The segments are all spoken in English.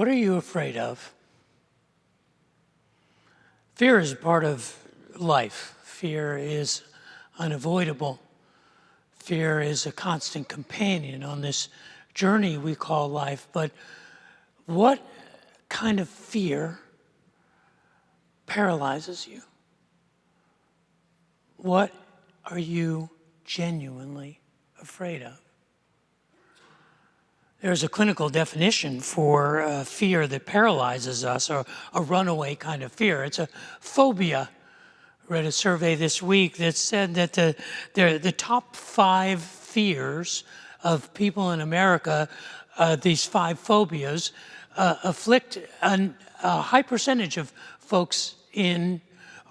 What are you afraid of? Fear is part of life. Fear is unavoidable. Fear is a constant companion on this journey we call life. But what kind of fear paralyzes you? What are you genuinely afraid of? There's a clinical definition for fear that paralyzes us, or a runaway kind of fear. It's a phobia. I read a survey this week that said that the top 5 fears of people in America, these 5 phobias, afflict a high percentage of folks in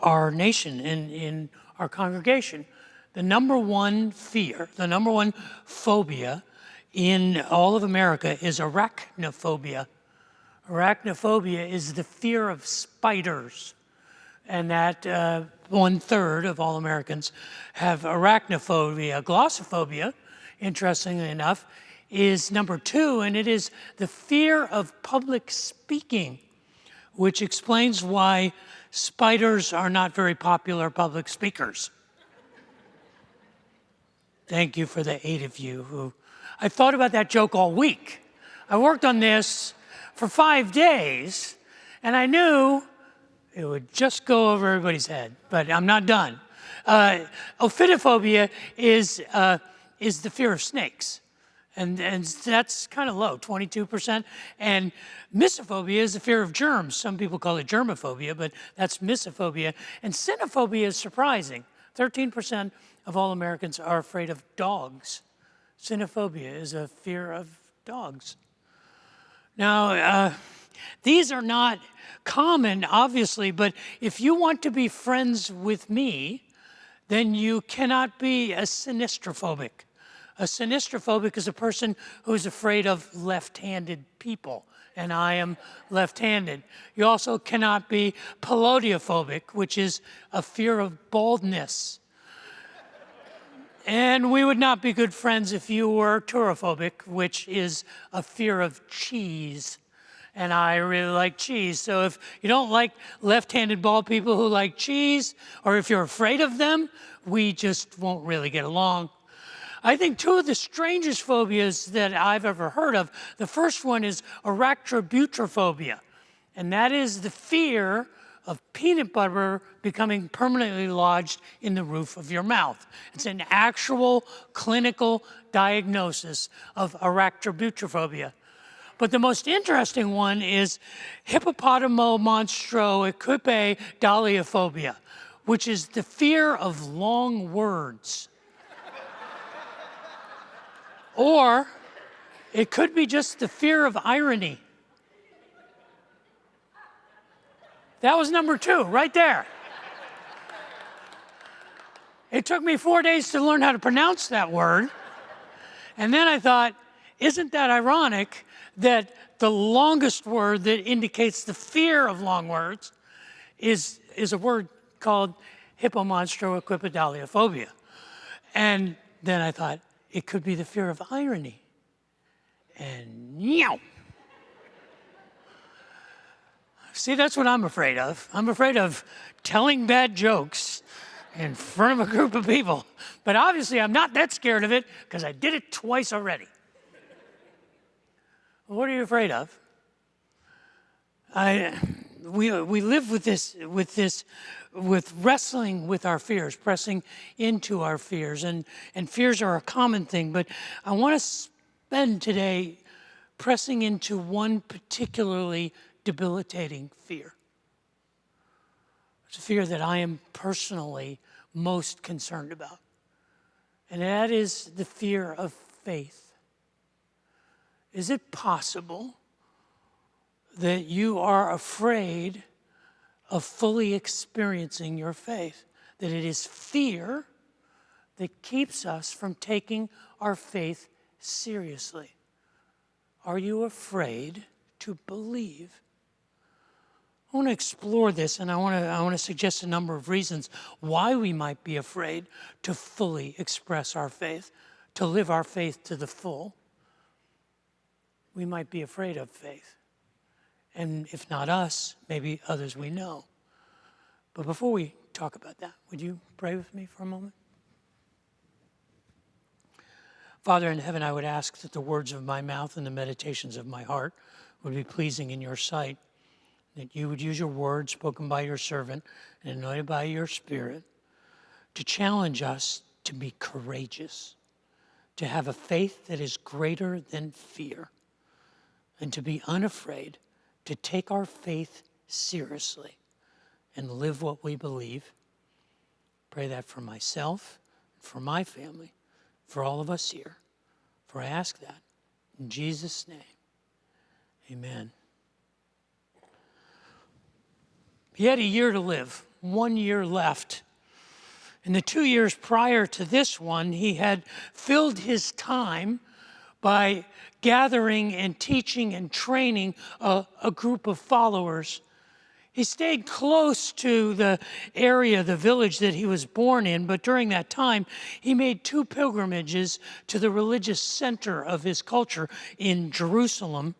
our nation, in our congregation. The number one fear, the number one phobia in all of America is arachnophobia. Arachnophobia is the fear of spiders, and that 1/3 of all Americans have arachnophobia. Glossophobia, interestingly enough, is number 2, and it is the fear of public speaking, which explains why spiders are not very popular public speakers. Thank you for the 8 of you who... I thought about that joke all week. I worked on this for 5 days, and I knew it would just go over everybody's head, but I'm not done. Ophidiophobia is the fear of snakes, and that's kind of low, 22%. And misophonia is the fear of germs. Some people call it germophobia, but that's misophonia. And cynophobia is surprising. 13% of all Americans are afraid of dogs. Cynophobia is a fear of dogs. Now, these are not common, obviously, but if you want to be friends with me, then you cannot be a sinistrophobic. A sinistrophobic is a person who is afraid of left-handed people, and I am left-handed. You also cannot be palladiophobic, which is a fear of baldness. And we would not be good friends if you were turophobic, which is a fear of cheese. And I really like cheese. So if you don't like left-handed bald people who like cheese, or if you're afraid of them, we just won't really get along. I think 2 of the strangest phobias that I've ever heard of, the first one is arachnobutyrophobia. And that is the fear of peanut butter becoming permanently lodged in the roof of your mouth. It's an actual clinical diagnosis of arachnobutyrophobia. But the most interesting one is hippopotamonstro-equipedaliophobia, which is the fear of long words. Or it could be just the fear of irony. That was number 2, right there. It took me 4 days to learn how to pronounce that word. And then I thought, isn't that ironic that the longest word that indicates the fear of long words is a word called hippomonstro-equipedaliophobia. And then I thought, it could be the fear of irony. And meow. See, that's what I'm afraid of. I'm afraid of telling bad jokes in front of a group of people. But obviously, I'm not that scared of it because I did it twice already. What are you afraid of? We live with wrestling with our fears, pressing into our fears, and fears are a common thing. But I want to spend today pressing into one particularly debilitating fear. It's a fear that I am personally most concerned about, and that is the fear of faith. Is it possible that you are afraid of fully experiencing your faith? That it is fear that keeps us from taking our faith seriously? Are you afraid to believe? I want to explore this, and I want to suggest a number of reasons why we might be afraid to fully express our faith, to live our faith to the full. We might be afraid of faith. And if not us, maybe others we know. But before we talk about that, would you pray with me for a moment? Father in heaven, I would ask that the words of my mouth and the meditations of my heart would be pleasing in your sight, that you would use your word spoken by your servant and anointed by your Spirit to challenge us to be courageous, to have a faith that is greater than fear, and to be unafraid, to take our faith seriously and live what we believe. Pray that for myself, for my family, for all of us here. For I ask that in Jesus' name. Amen. He had a year to live, 1 year left. In the 2 years prior to this one, he had filled his time by gathering and teaching and training a group of followers. He stayed close to the area, the village that he was born in, but during that time, he made 2 pilgrimages to the religious center of his culture in Jerusalem.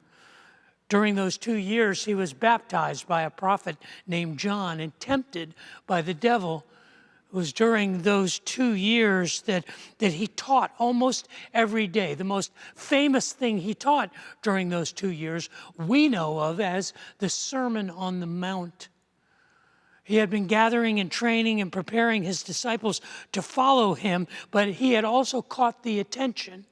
During those 2 years, he was baptized by a prophet named John and tempted by the devil. It was during those 2 years that he taught almost every day. The most famous thing he taught during those 2 years we know of as the Sermon on the Mount. He had been gathering and training and preparing his disciples to follow him, but he had also caught the attention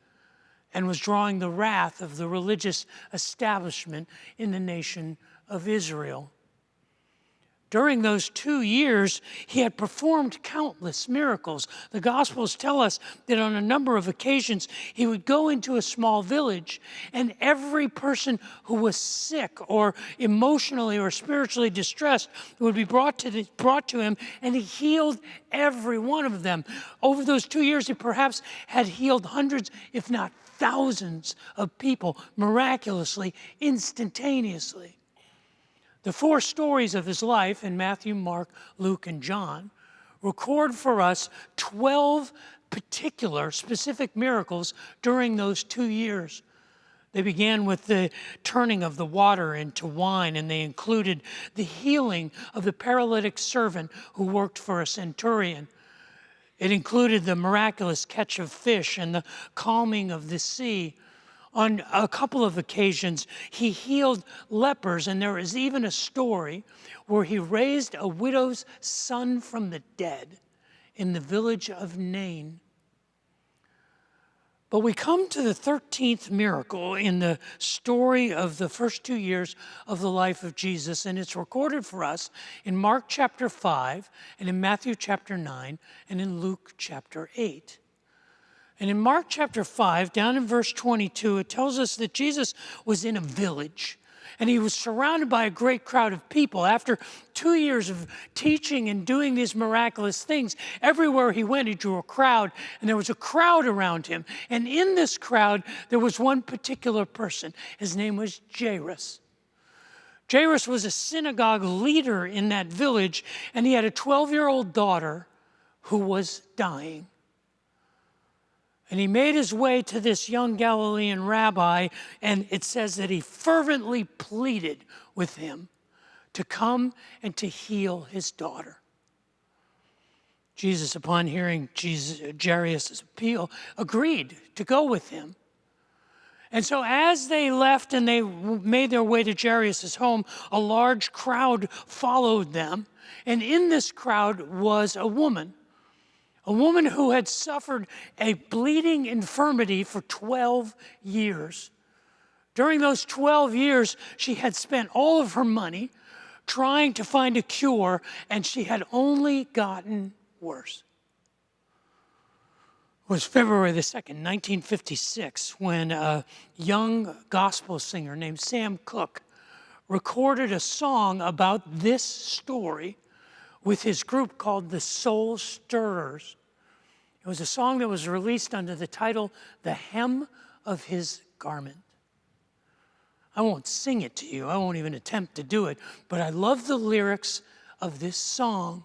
and was drawing the wrath of the religious establishment in the nation of Israel. During those 2 years, he had performed countless miracles. The Gospels tell us that on a number of occasions, he would go into a small village, and every person who was sick or emotionally or spiritually distressed would be brought to him, and he healed every one of them. Over those 2 years, he perhaps had healed hundreds, if not thousands, of people miraculously, instantaneously. The 4 stories of his life in Matthew, Mark, Luke, and John record for us 12 particular specific miracles during those 2 years. They began with the turning of the water into wine, and they included the healing of the paralytic servant who worked for a centurion. It included the miraculous catch of fish and the calming of the sea. On a couple of occasions, he healed lepers, and there is even a story where he raised a widow's son from the dead in the village of Nain. But we come to the 13th miracle in the story of the first 2 years of the life of Jesus, and it's recorded for us in Mark chapter 5, and in Matthew chapter 9, and in Luke chapter 8. And in Mark chapter 5, down in verse 22, it tells us that Jesus was in a village, and he was surrounded by a great crowd of people. After 2 years of teaching and doing these miraculous things, everywhere he went, he drew a crowd, and there was a crowd around him. And in this crowd, there was one particular person. His name was Jairus. Jairus was a synagogue leader in that village, and he had a 12-year-old daughter who was dying. And he made his way to this young Galilean rabbi, and it says that he fervently pleaded with him to come and to heal his daughter. Jesus, upon hearing Jairus' appeal, agreed to go with him. And so as they left and they made their way to Jairus' home, a large crowd followed them. And in this crowd was a woman who had suffered a bleeding infirmity for 12 years. During those 12 years, she had spent all of her money trying to find a cure, and she had only gotten worse. It was February the 2nd, 1956, when a young gospel singer named Sam Cooke recorded a song about this story with his group called the Soul Stirrers. It was a song that was released under the title, The Hem of His Garment. I won't sing it to you. I won't even attempt to do it, but I love the lyrics of this song.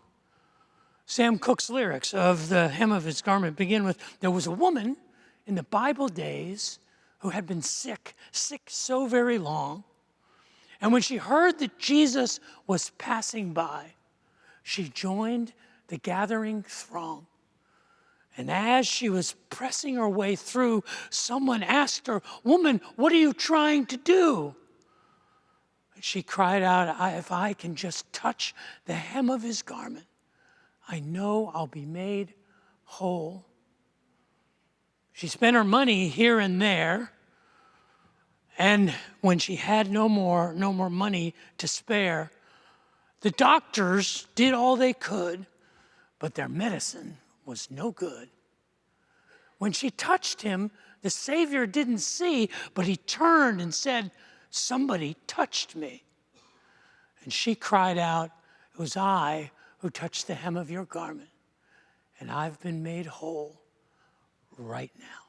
Sam Cooke's lyrics of The Hem of His Garment begin with, there was a woman in the Bible days who had been sick so very long, And when she heard that Jesus was passing by, she joined the gathering throng. And as she was pressing her way through, someone asked her, "Woman, what are you trying to do?" And she cried out, "If I can just touch the hem of his garment, I know I'll be made whole." She spent her money here and there, and when she had no more money to spare, the doctors did all they could, but their medicine was no good. When she touched him, the Savior didn't see, but he turned and said, "Somebody touched me." And she cried out, "It was I who touched the hem of your garment, and I've been made whole right now."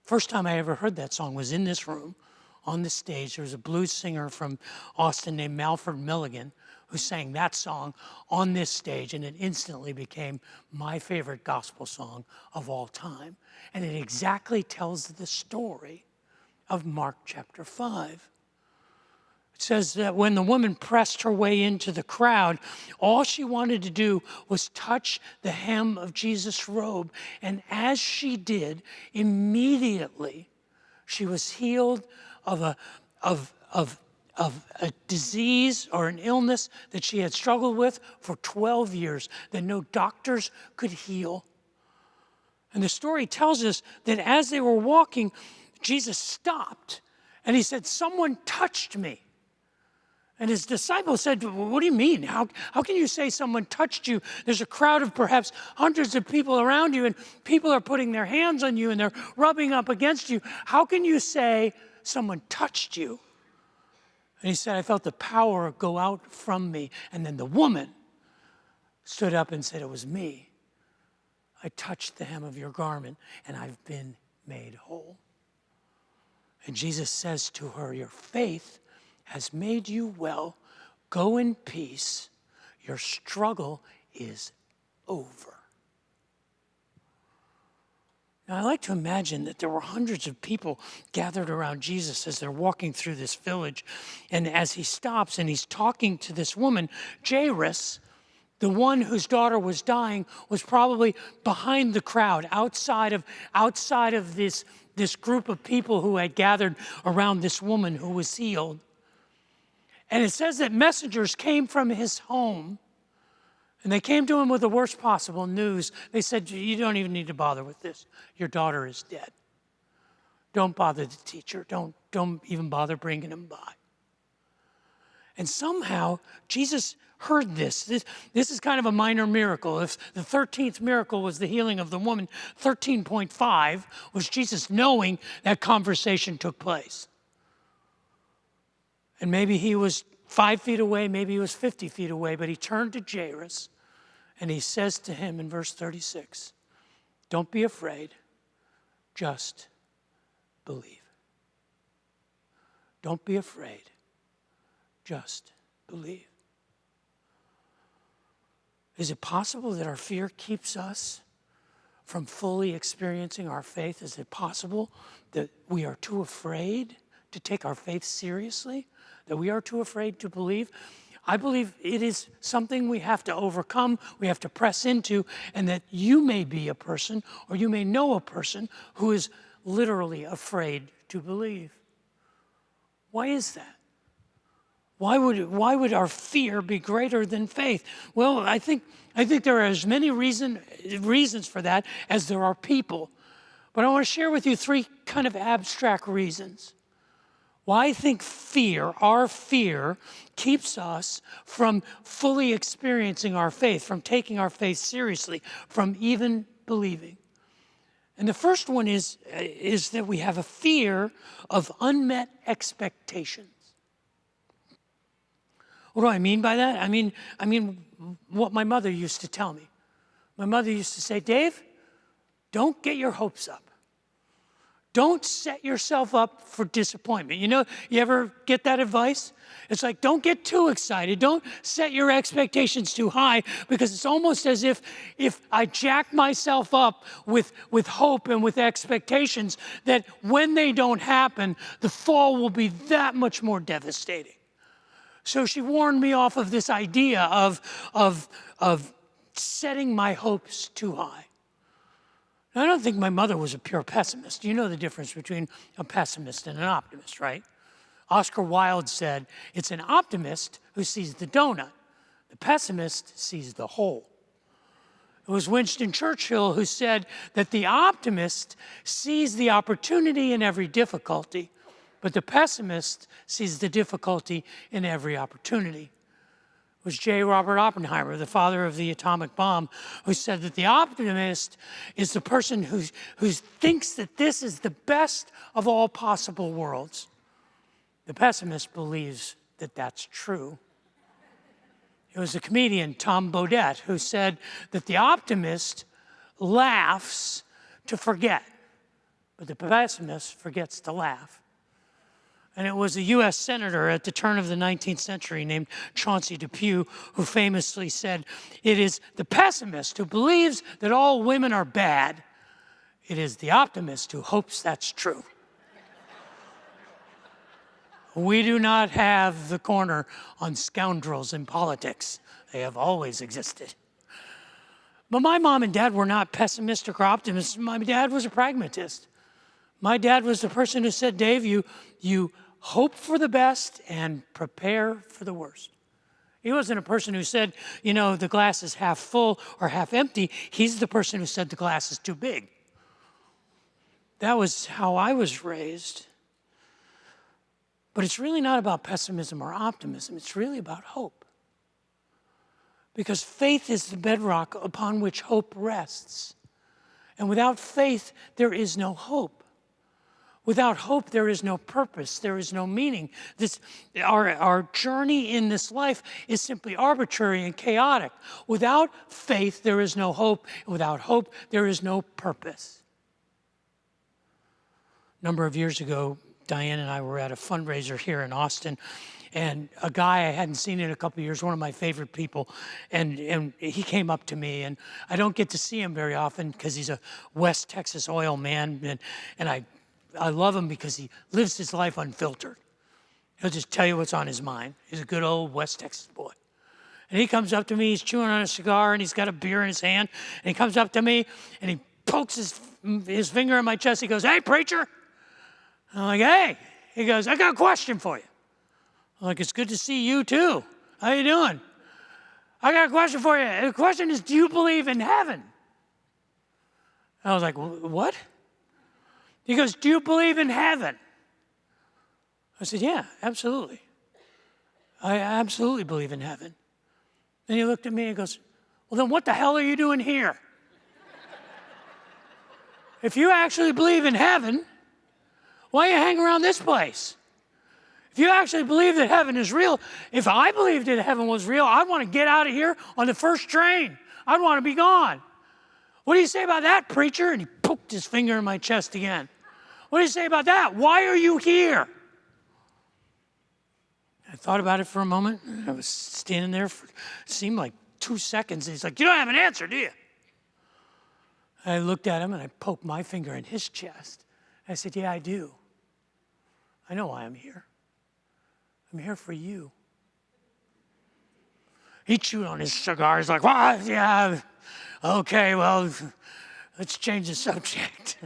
First time I ever heard that song was in this room on the stage. There was a blues singer from Austin named Malford Milligan who sang that song on this stage, and it instantly became my favorite gospel song of all time. And it exactly tells the story of Mark chapter 5. It says that when the woman pressed her way into the crowd, all she wanted to do was touch the hem of Jesus' robe. And as she did, immediately she was healed of a disease or an illness that she had struggled with for 12 years that no doctors could heal. And the story tells us that as they were walking, Jesus stopped and he said, "Someone touched me." And his disciples said, "What do you mean? How can you say someone touched you? There's a crowd of perhaps hundreds of people around you, and people are putting their hands on you and they're rubbing up against you. How can you say someone touched you?" And he said, "I felt the power go out from me." And then the woman stood up and said, "It was me. I touched the hem of your garment and I've been made whole." And Jesus says to her, "Your faith has made you well. Go in peace. Your struggle is over." Now, I like to imagine that there were hundreds of people gathered around Jesus as they're walking through this village. And as he stops and he's talking to this woman, Jairus, the one whose daughter was dying, was probably behind the crowd, outside of this group of people who had gathered around this woman who was healed. And it says that messengers came from his home, and they came to him with the worst possible news. They said, "You don't even need to bother with this. Your daughter is dead. Don't bother the teacher. Don't even bother bringing him by." And somehow Jesus heard this. This is kind of a minor miracle. If the 13th miracle was the healing of the woman, 13.5 was Jesus knowing that conversation took place. And maybe he was 5 feet away, maybe he was 50 feet away, but he turned to Jairus and he says to him in verse 36, "Don't be afraid, just believe." Don't be afraid, just believe. Is it possible that our fear keeps us from fully experiencing our faith? Is it possible that we are too afraid to take our faith seriously? That we are too afraid to believe? I believe it is something we have to overcome, we have to press into, and that you may be a person, or you may know a person, who is literally afraid to believe. Why is that? Why would our fear be greater than faith? Well, I think there are as many reasons for that as there are people. But I want to share with you 3 kind of abstract reasons why I think our fear, keeps us from fully experiencing our faith, from taking our faith seriously, from even believing. And the first one is that we have a fear of unmet expectations. What do I mean by that? I mean what my mother used to tell me. My mother used to say, "Dave, don't get your hopes up. don't set yourself up for disappointment. You know, you ever get that advice? It's like, don't get too excited. Don't set your expectations too high, because it's almost as if I jack myself up with hope and with expectations, that when they don't happen, the fall will be that much more devastating. So she warned me off of this idea of setting my hopes too high. Now, I don't think my mother was a pure pessimist. You know the difference between a pessimist and an optimist, right? Oscar Wilde said, it's an optimist who sees the donut. The pessimist sees the whole. It was Winston Churchill who said that the optimist sees the opportunity in every difficulty, but the pessimist sees the difficulty in every opportunity. It was J. Robert Oppenheimer, the father of the atomic bomb, who said that the optimist is the person who thinks that this is the best of all possible worlds. The pessimist believes that that's true. It was the comedian Tom Bodett who said that the optimist laughs to forget, but the pessimist forgets to laugh. And it was a U.S. senator at the turn of the 19th century named Chauncey Depew who famously said, it is the pessimist who believes that all women are bad. It is the optimist who hopes that's true. We do not have the corner on scoundrels in politics. They have always existed. But my mom and dad were not pessimistic or optimists. My dad was a pragmatist. My dad was the person who said, Dave, you hope for the best and prepare for the worst. He wasn't a person who said, you know, the glass is half full or half empty. He's the person who said the glass is too big. That was how I was raised. But it's really not about pessimism or optimism. It's really about hope. Because faith is the bedrock upon which hope rests. And without faith, there is no hope. Without hope, there is no purpose, there is no meaning. Our journey in this life is simply arbitrary and chaotic. Without faith, there is no hope. Without hope, there is no purpose. A number of years ago, Diane and I were at a fundraiser here in Austin, and a guy I hadn't seen in a couple of years, one of my favorite people, and he came up to me, and I don't get to see him very often because he's a West Texas oil man, and I love him because he lives his life unfiltered. He'll just tell you what's on his mind. He's a good old West Texas boy. And he comes up to me, he's chewing on a cigar, and he's got a beer in his hand, and he comes up to me, and he pokes his finger in my chest. He goes, hey, preacher. I'm like, hey. He goes, I got a question for you. I'm like, it's good to see you too. How you doing? I got a question for you. The question is, do you believe in heaven? I was like, what? He goes, do you believe in heaven? I said, yeah, absolutely. I absolutely believe in heaven. Then he looked at me and goes, well, then what the hell are you doing here? If you actually believe in heaven, why you hang around this place? If you actually believe that heaven is real, if I believed that heaven was real, I'd want to get out of here on the first train. I'd want to be gone. What do you say about that, preacher? And he poked his finger in my chest again. What do you say about that? Why are you here? I thought about it for a moment. I was standing there for, it seemed like 2 seconds. And he's like, you don't have an answer, do you? I looked at him and I poked my finger in his chest. I said, yeah, I do. I know why I'm here. I'm here for you. He chewed on his cigar. He's like, well, yeah, okay, well, let's change the subject.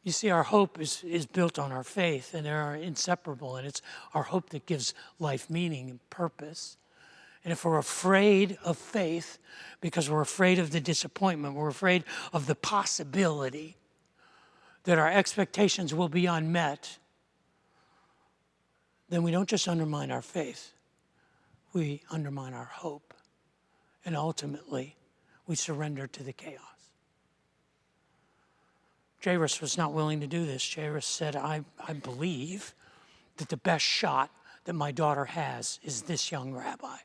You see, our hope is built on our faith, and they are inseparable, and it's our hope that gives life meaning and purpose. And if we're afraid of faith because we're afraid of the disappointment, we're afraid of the possibility that our expectations will be unmet, then we don't just undermine our faith, we undermine our hope. And ultimately, we surrender to the chaos. Jairus was not willing to do this. Jairus said, I believe that the best shot that my daughter has is this young rabbi.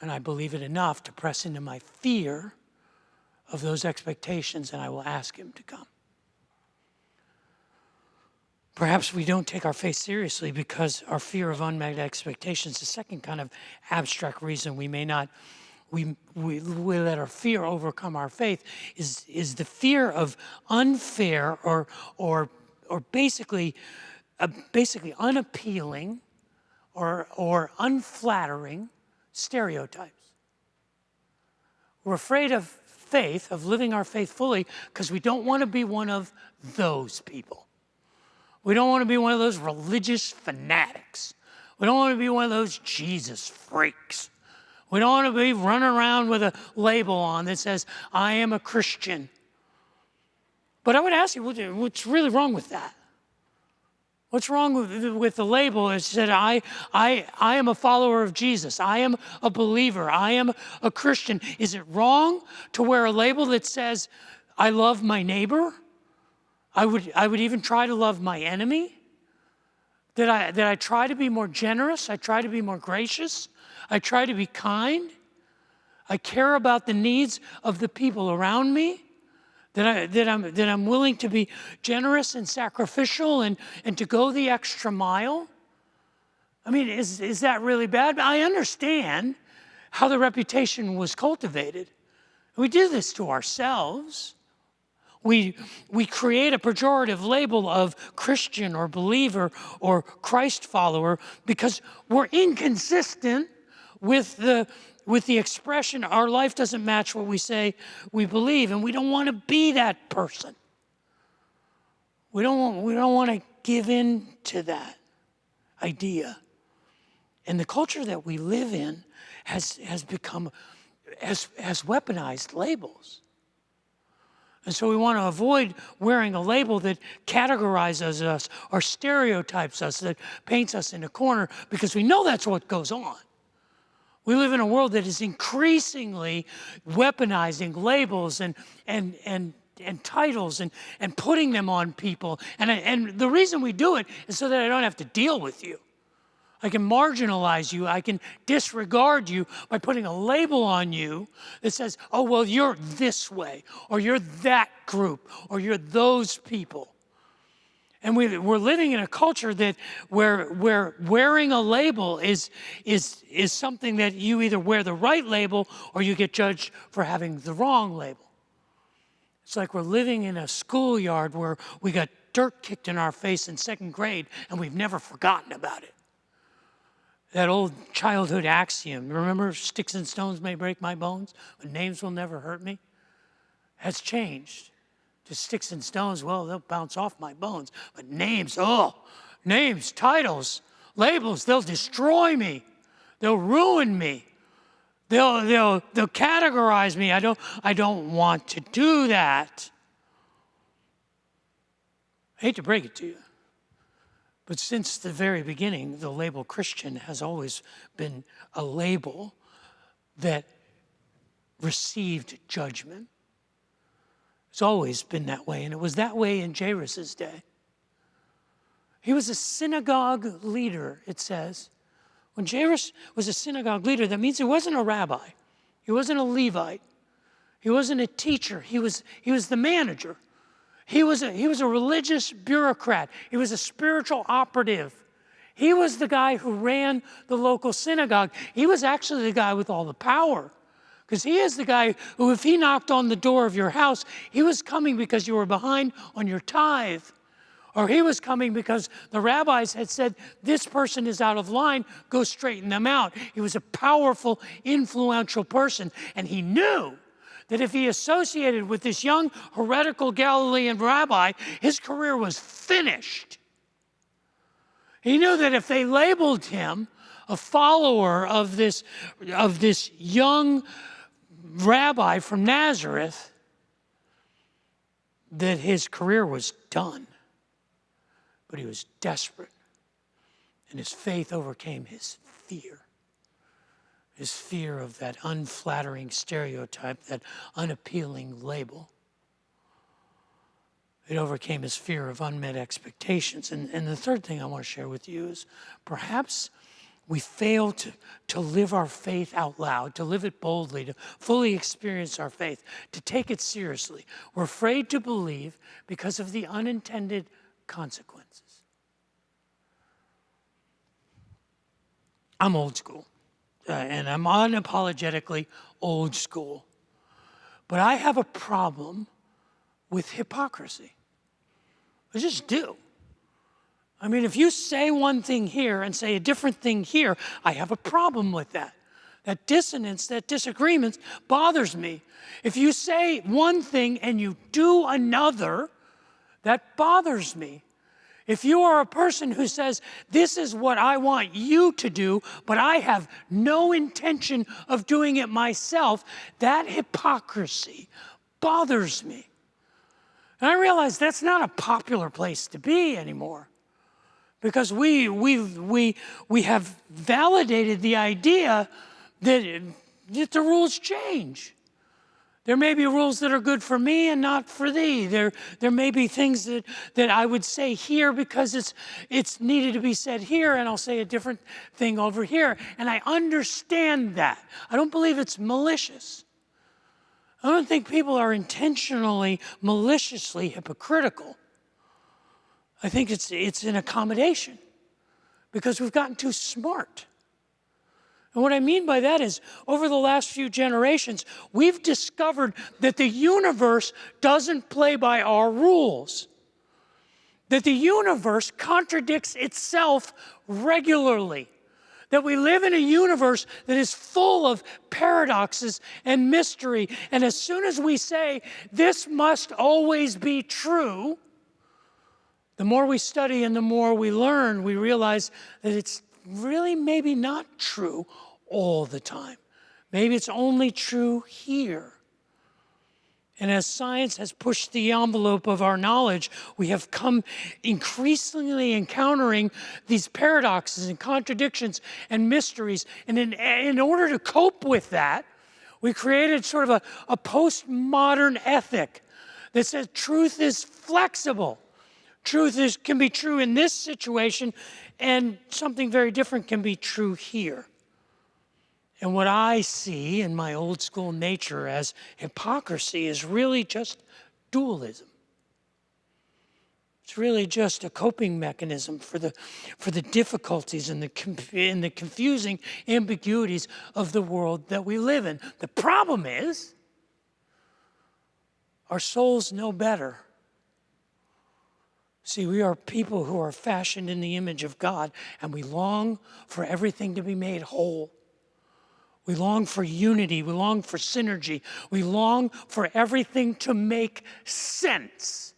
And I believe it enough to press into my fear of those expectations, and I will ask him to come. Perhaps we don't take our faith seriously because our fear of unmet expectations. The second kind of abstract reason we may not, we let our fear overcome our faith is the fear of unfair or basically unappealing or unflattering stereotypes. We're afraid of faith, of living our faith fully, because we don't want to be one of those people. We don't want to be one of those religious fanatics. We don't want to be one of those Jesus freaks. We don't want to be running around with a label on that says, I am a Christian. But I would ask you, what's really wrong with that? What's wrong with the label? It said, I am a follower of Jesus. I am a believer. I am a Christian. Is it wrong to wear a label that says, I love my neighbor? I would even try to love my enemy? That I try to be more generous? I try to be more gracious? I try to be kind? I care about the needs of the people around me? That I'm willing to be generous and sacrificial and to go the extra mile? I mean, is that really bad? I understand how the reputation was cultivated. We do this to ourselves. We create a pejorative label of Christian or believer or Christ follower because we're inconsistent with the expression, our life doesn't match what we say we believe, and we don't want to be that person. We don't want to give in to that idea. And the culture that we live in has weaponized labels. And so we want to avoid wearing a label that categorizes us or stereotypes us, that paints us in a corner, because we know that's what goes on. We live in a world that is increasingly weaponizing labels and titles and putting them on people. And the reason we do it is so that I don't have to deal with you. I can marginalize you. I can disregard you by putting a label on you that says, oh, well, you're this way, or you're that group, or you're those people. And we're living in a culture that where wearing a label is something that you either wear the right label or you get judged for having the wrong label. It's like we're living in a schoolyard where we got dirt kicked in our face in second grade and we've never forgotten about it. That old childhood axiom, remember, sticks and stones may break my bones, but names will never hurt me, has changed. Just sticks and stones, well, they'll bounce off my bones. But names, names, titles, labels, they'll destroy me. They'll ruin me. They'll categorize me. I don't want to do that. I hate to break it to you, but since the very beginning, the label Christian has always been a label that received judgment. It's always been that way, and it was that way in Jairus' day. He was a synagogue leader, it says. When Jairus was a synagogue leader, that means he wasn't a rabbi. He wasn't a Levite. He wasn't a teacher. He was the manager. He was a religious bureaucrat. He was a spiritual operative. He was the guy who ran the local synagogue. He was actually the guy with all the power. Because he is the guy who, if he knocked on the door of your house, he was coming because you were behind on your tithe. Or he was coming because the rabbis had said, this person is out of line, go straighten them out. He was a powerful, influential person. And he knew that if he associated with this young, heretical Galilean rabbi, his career was finished. He knew that if they labeled him a follower of this young rabbi from Nazareth, that his career was done. But he was desperate, and his faith overcame his fear of that unflattering stereotype, that unappealing label. It overcame his fear of unmet expectations. And the third thing I want to share with you is perhaps We fail to live our faith out loud, to live it boldly, to fully experience our faith, to take it seriously. We're afraid to believe because of the unintended consequences. I'm old school, and I'm unapologetically old school. But I have a problem with hypocrisy. I just do. I mean, if you say one thing here and say a different thing here, I have a problem with that. That dissonance, that disagreement bothers me. If you say one thing and you do another, that bothers me. If you are a person who says, this is what I want you to do, but I have no intention of doing it myself, that hypocrisy bothers me. And I realize that's not a popular place to be anymore. Because we have validated the idea that the rules change. There may be rules that are good for me and not for thee. There may be things that I would say here because it's needed to be said here, and I'll say a different thing over here. And I understand that. I don't believe it's malicious. I don't think people are intentionally, maliciously hypocritical. I think it's an accommodation because we've gotten too smart. And what I mean by that is, over the last few generations, we've discovered that the universe doesn't play by our rules, that the universe contradicts itself regularly, that we live in a universe that is full of paradoxes and mystery. And as soon as we say, this must always be true, the more we study and the more we learn, we realize that it's really maybe not true all the time. Maybe it's only true here. And as science has pushed the envelope of our knowledge, we have come increasingly encountering these paradoxes and contradictions and mysteries. And in order to cope with that, we created sort of a postmodern ethic that says truth is flexible. Truth can be true in this situation, and something very different can be true here. And what I see in my old school nature as hypocrisy is really just dualism. It's really just a coping mechanism for the difficulties and the confusing ambiguities of the world that we live in. The problem is, our souls know better. See, we are people who are fashioned in the image of God, and we long for everything to be made whole. We long for unity. We long for synergy. We long for everything to make sense.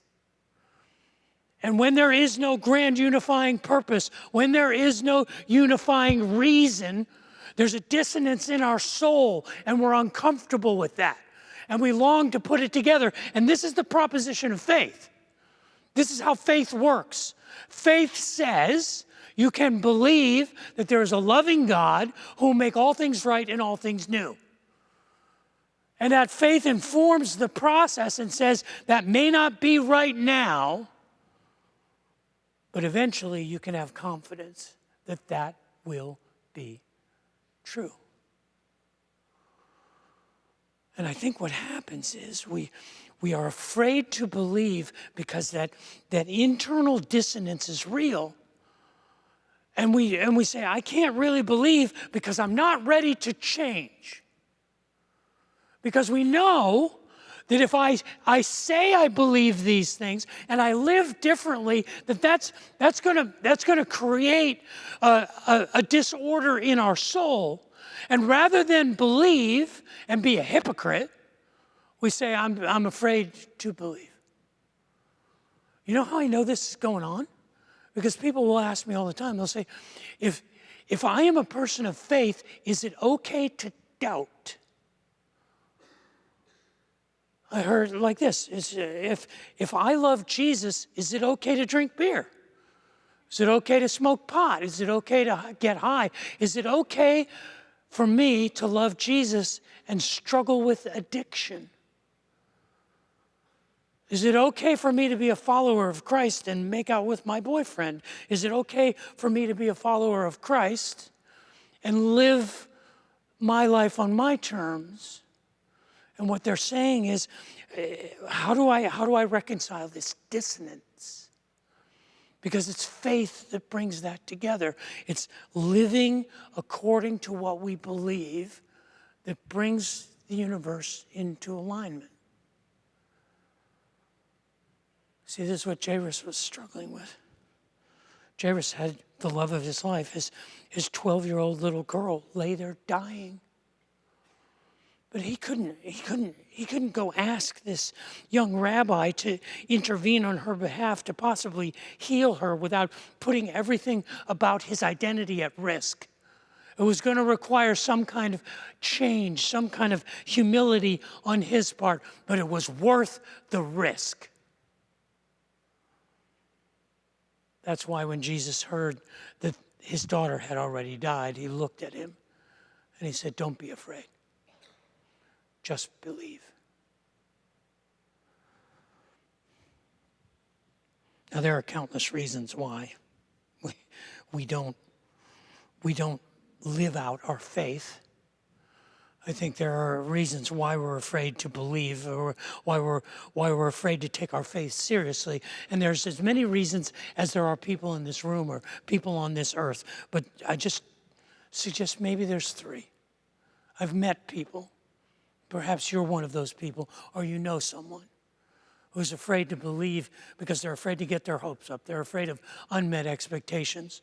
And when there is no grand unifying purpose, when there is no unifying reason, there's a dissonance in our soul, and we're uncomfortable with that. And we long to put it together. And this is the proposition of faith. This is how faith works. Faith says you can believe that there is a loving God who will make all things right and all things new. And that faith informs the process and says that may not be right now, but eventually you can have confidence that that will be true. And I think what happens is we are afraid to believe because that internal dissonance is real. And we say, I can't really believe because I'm not ready to change. Because we know that if I say I believe these things and I live differently, that's gonna create a disorder in our soul. And rather than believe and be a hypocrite, we say, I'm afraid to believe. You know how I know this is going on? Because people will ask me all the time, they'll say, if I am a person of faith, is it okay to doubt? I heard like this, if I love Jesus, is it okay to drink beer? Is it okay to smoke pot? Is it okay to get high? Is it okay for me to love Jesus and struggle with addiction? Is it okay for me to be a follower of Christ and make out with my boyfriend? Is it okay for me to be a follower of Christ and live my life on my terms. And what they're saying is, how do I reconcile this dissonance? Because it's faith that brings that together. It's living according to what we believe that brings the universe into alignment. See, this is what Jairus was struggling with. Jairus had the love of his life. His 12-year-old little girl lay there dying. But he couldn't go ask this young rabbi to intervene on her behalf to possibly heal her without putting everything about his identity at risk. It was going to require some kind of change, some kind of humility on his part, but it was worth the risk. That's why when Jesus heard that his daughter had already died, he looked at him and he said, "Don't be afraid. Just believe." Now, there are countless reasons why we don't live out our faith. I think there are reasons why we're afraid to believe, or why we're afraid to take our faith seriously. And there's as many reasons as there are people in this room or people on this earth. But I just suggest maybe there's three. I've met people. Perhaps you're one of those people, or you know someone who's afraid to believe because they're afraid to get their hopes up. They're afraid of unmet expectations,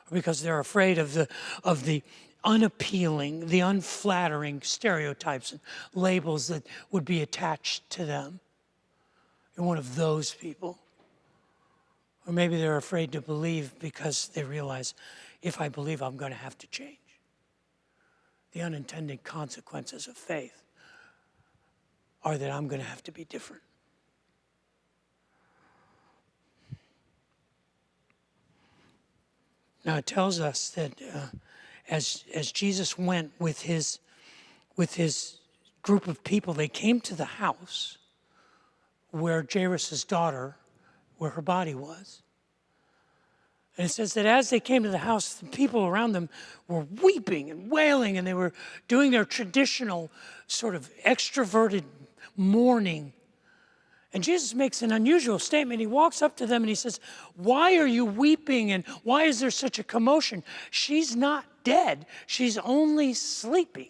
or because they're afraid of the unappealing, the unflattering stereotypes and labels that would be attached to them. You're one of those people. Or maybe they're afraid to believe because they realize, if I believe, I'm going to have to change. The unintended consequences of faith are that I'm going to have to be different. Now it tells us that as Jesus went with his group of people, they came to the house where Jairus' daughter, where her body was. And it says that as they came to the house, the people around them were weeping and wailing, and they were doing their traditional sort of extroverted mourning. And Jesus makes an unusual statement. He walks up to them and he says, "Why are you weeping, and why is there such a commotion? She's not dead. She's only sleeping."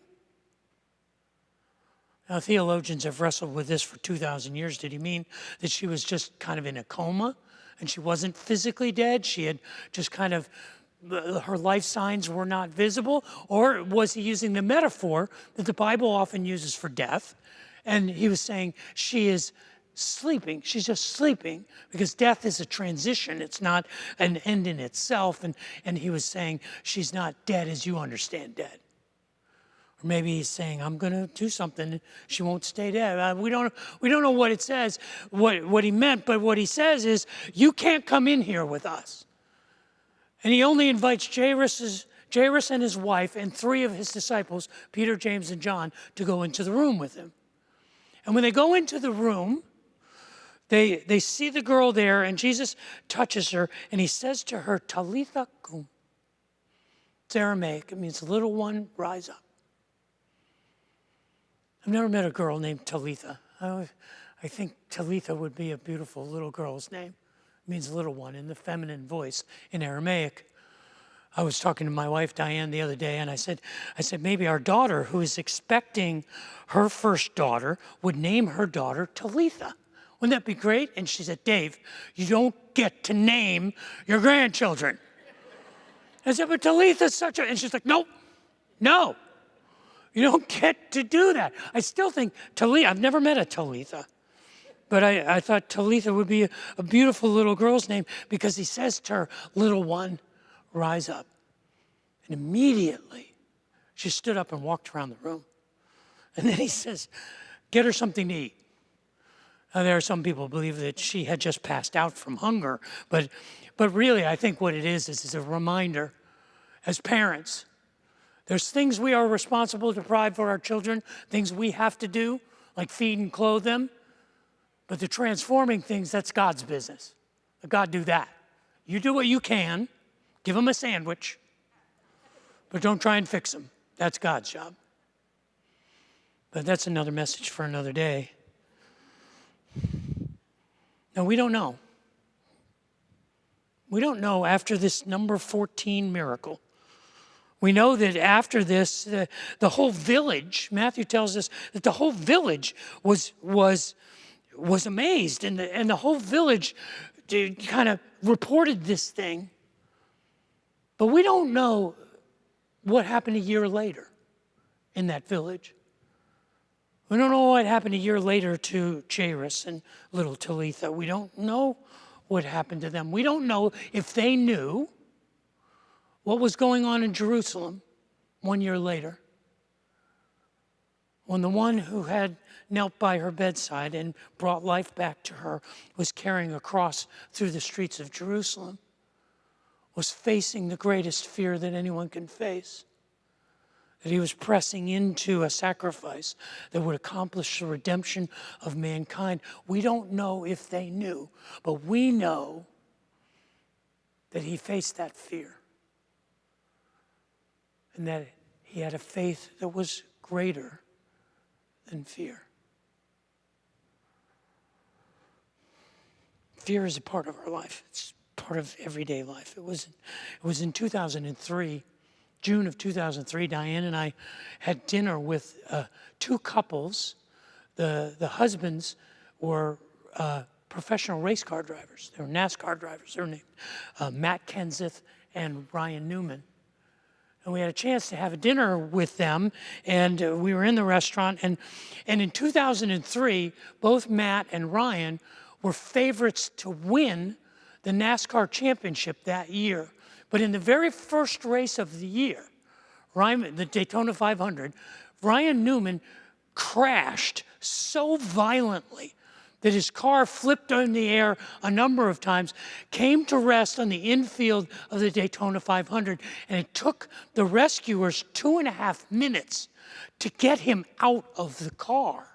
Now, theologians have wrestled with this for 2,000 years. Did he mean that she was just kind of in a coma and she wasn't physically dead? She had just kind of, her life signs were not visible? Or was he using the metaphor that the Bible often uses for death? And he was saying she is sleeping. She's just sleeping, because death is a transition. It's not an end in itself. And he was saying she's not dead as you understand dead. Or maybe he's saying, I'm going to do something. She won't stay dead. We don't know what it says, what he meant. But what he says is, you can't come in here with us. And he only invites Jairus and his wife and 3 of his disciples, Peter, James, and John, to go into the room with him. And when they go into the room, they see the girl there, and Jesus touches her, and he says to her, Talitha cum. It's Aramaic. It means, little one, rise up. I've never met a girl named Talitha. I think Talitha would be a beautiful little girl's name. It means little one in the feminine voice in Aramaic. I was talking to my wife, Diane, the other day, and I said, maybe our daughter, who is expecting her first daughter, would name her daughter Talitha. Wouldn't that be great? And she said, Dave, you don't get to name your grandchildren. I said, but Talitha's such a... And she's like, no, you don't get to do that. I still think Talitha, I've never met a Talitha, but I thought Talitha would be a beautiful little girl's name, because he says to her, little one, rise up. And immediately she stood up and walked around the room. And then he says, get her something to eat. Now, there are some people who believe that she had just passed out from hunger, but really I think what it is a reminder as parents. There's things we are responsible to provide for our children, things we have to do, like feed and clothe them. But the transforming things, that's God's business. Let God do that. You do what you can. Give them a sandwich. But don't try and fix them. That's God's job. But that's another message for another day. Now, we don't know. We don't know after this number 14 miracle. We know that after this, the whole village, Matthew tells us that the whole village was amazed, and the whole village kind of reported this thing. But we don't know what happened a year later in that village. We don't know what happened a year later to Jairus and little Talitha. We don't know what happened to them. We don't know if they knew what was going on in Jerusalem 1 year later, when the one who had knelt by her bedside and brought life back to her was carrying a cross through the streets of Jerusalem, was facing the greatest fear that anyone can face, that he was pressing into a sacrifice that would accomplish the redemption of mankind. We don't know if they knew, but we know that he faced that fear and that he had a faith that was greater than fear. Fear is a part of our life. It's part of everyday life. It was in 2003, June of 2003, Diane and I had dinner with two couples. The husbands were professional race car drivers. They were NASCAR drivers. They were named Matt Kenseth and Ryan Newman. And we had a chance to have a dinner with them, and we were in the restaurant. And in 2003, both Matt and Ryan were favorites to win the NASCAR championship that year. But in the very first race of the year, the Daytona 500, Ryan Newman crashed so violently that his car flipped in the air a number of times, came to rest on the infield of the Daytona 500, and it took the rescuers 2.5 minutes to get him out of the car.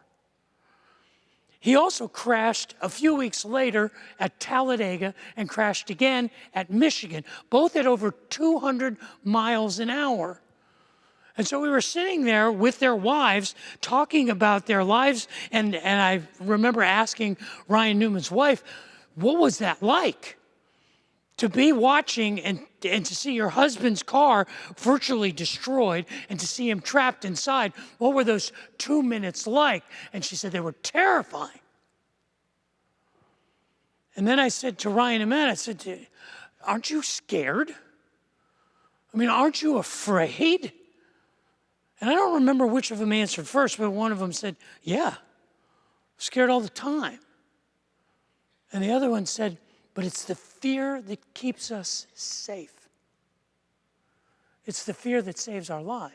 He also crashed a few weeks later at Talladega and crashed again at Michigan, both at over 200 miles an hour. And so we were sitting there with their wives talking about their lives, and I remember asking Ryan Newman's wife, what was that like? To be watching and to see your husband's car virtually destroyed and to see him trapped inside, what were those 2 minutes like? And she said they were terrifying. And then I said to Ryan and Matt, I said, aren't you scared? I mean, aren't you afraid? And I don't remember which of them answered first, but one of them said, yeah, scared all the time. And the other one said, but it's the fear that keeps us safe. It's the fear that saves our lives.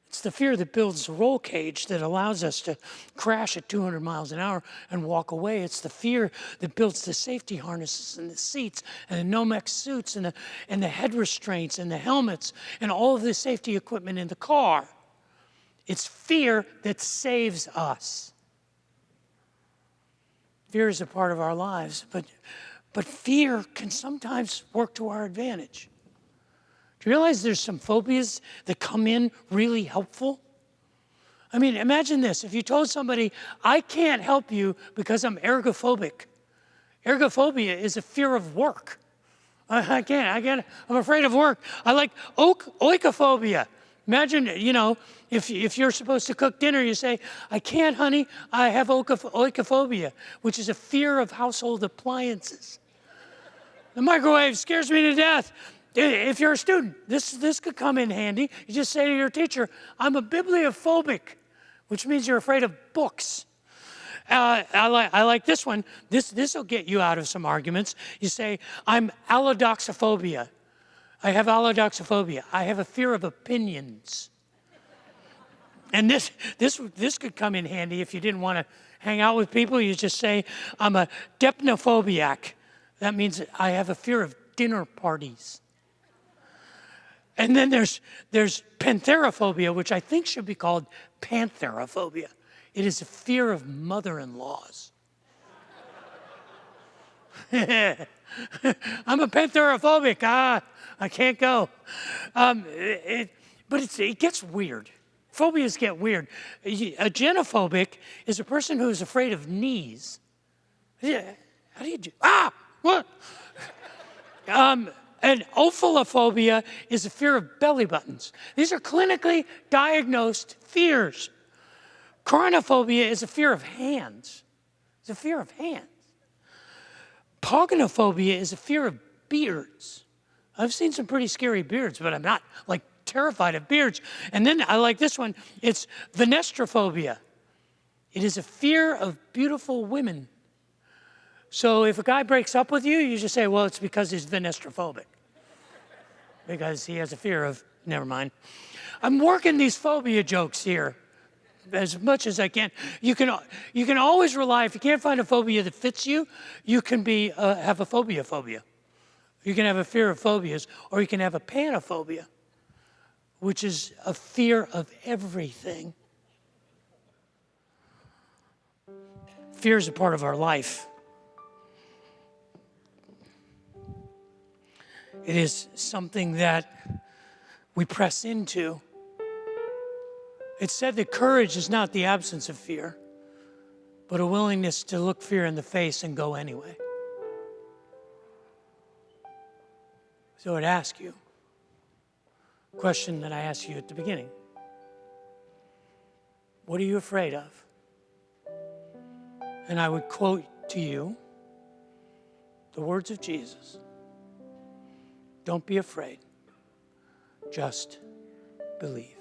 It's the fear that builds the roll cage that allows us to crash at 200 miles an hour and walk away. It's the fear that builds the safety harnesses and the seats and the Nomex suits and the head restraints and the helmets and all of the safety equipment in the car. It's fear that saves us. Fear is a part of our lives, but fear can sometimes work to our advantage. Do you realize there's some phobias that come in really helpful? I mean, imagine this. If you told somebody, I can't help you because I'm ergophobic. Ergophobia is a fear of work. I can't, I'm afraid of work. I like oikophobia. Imagine, if you're supposed to cook dinner, you say, I can't, honey, I have oikophobia, which is a fear of household appliances. The microwave scares me to death. If you're a student, this could come in handy. You just say to your teacher, I'm a bibliophobic, which means you're afraid of books. I like this one. This will get you out of some arguments. You say, I'm allodoxophobia. I have allodoxophobia. I have a fear of opinions. And this could come in handy if you didn't want to hang out with people. You just say, I'm a depnophobiac. That means I have a fear of dinner parties. And then there's pantherophobia, which I think should be called pantherophobia. It is a fear of mother-in-laws. I'm a pantheraphobic. I can't go. But it gets weird. Phobias get weird. A genophobic is a person who is afraid of knees. Yeah. How do you do? What? An ophalophobia is a fear of belly buttons. These are clinically diagnosed fears. Chronophobia is a fear of hands. It's a fear of hands. Pogonophobia is a fear of beards. I've seen some pretty scary beards, but I'm not like terrified of beards. And then I like this one. It's venestrophobia. It is a fear of beautiful women. So if a guy breaks up with you, you just say, well, it's because he's venestrophobic. Because he has a fear of, never mind. I'm working these phobia jokes here as much as I can. You can always rely, if you can't find a phobia that fits you, you can have a phobia. You can have a fear of phobias, or you can have a panophobia, which is a fear of everything. Fear is a part of our life. It is something that we press into. It's said that courage is not the absence of fear, but a willingness to look fear in the face and go anyway. So I'd ask you a question that I asked you at the beginning. What are you afraid of? And I would quote to you the words of Jesus. Don't be afraid. Just believe.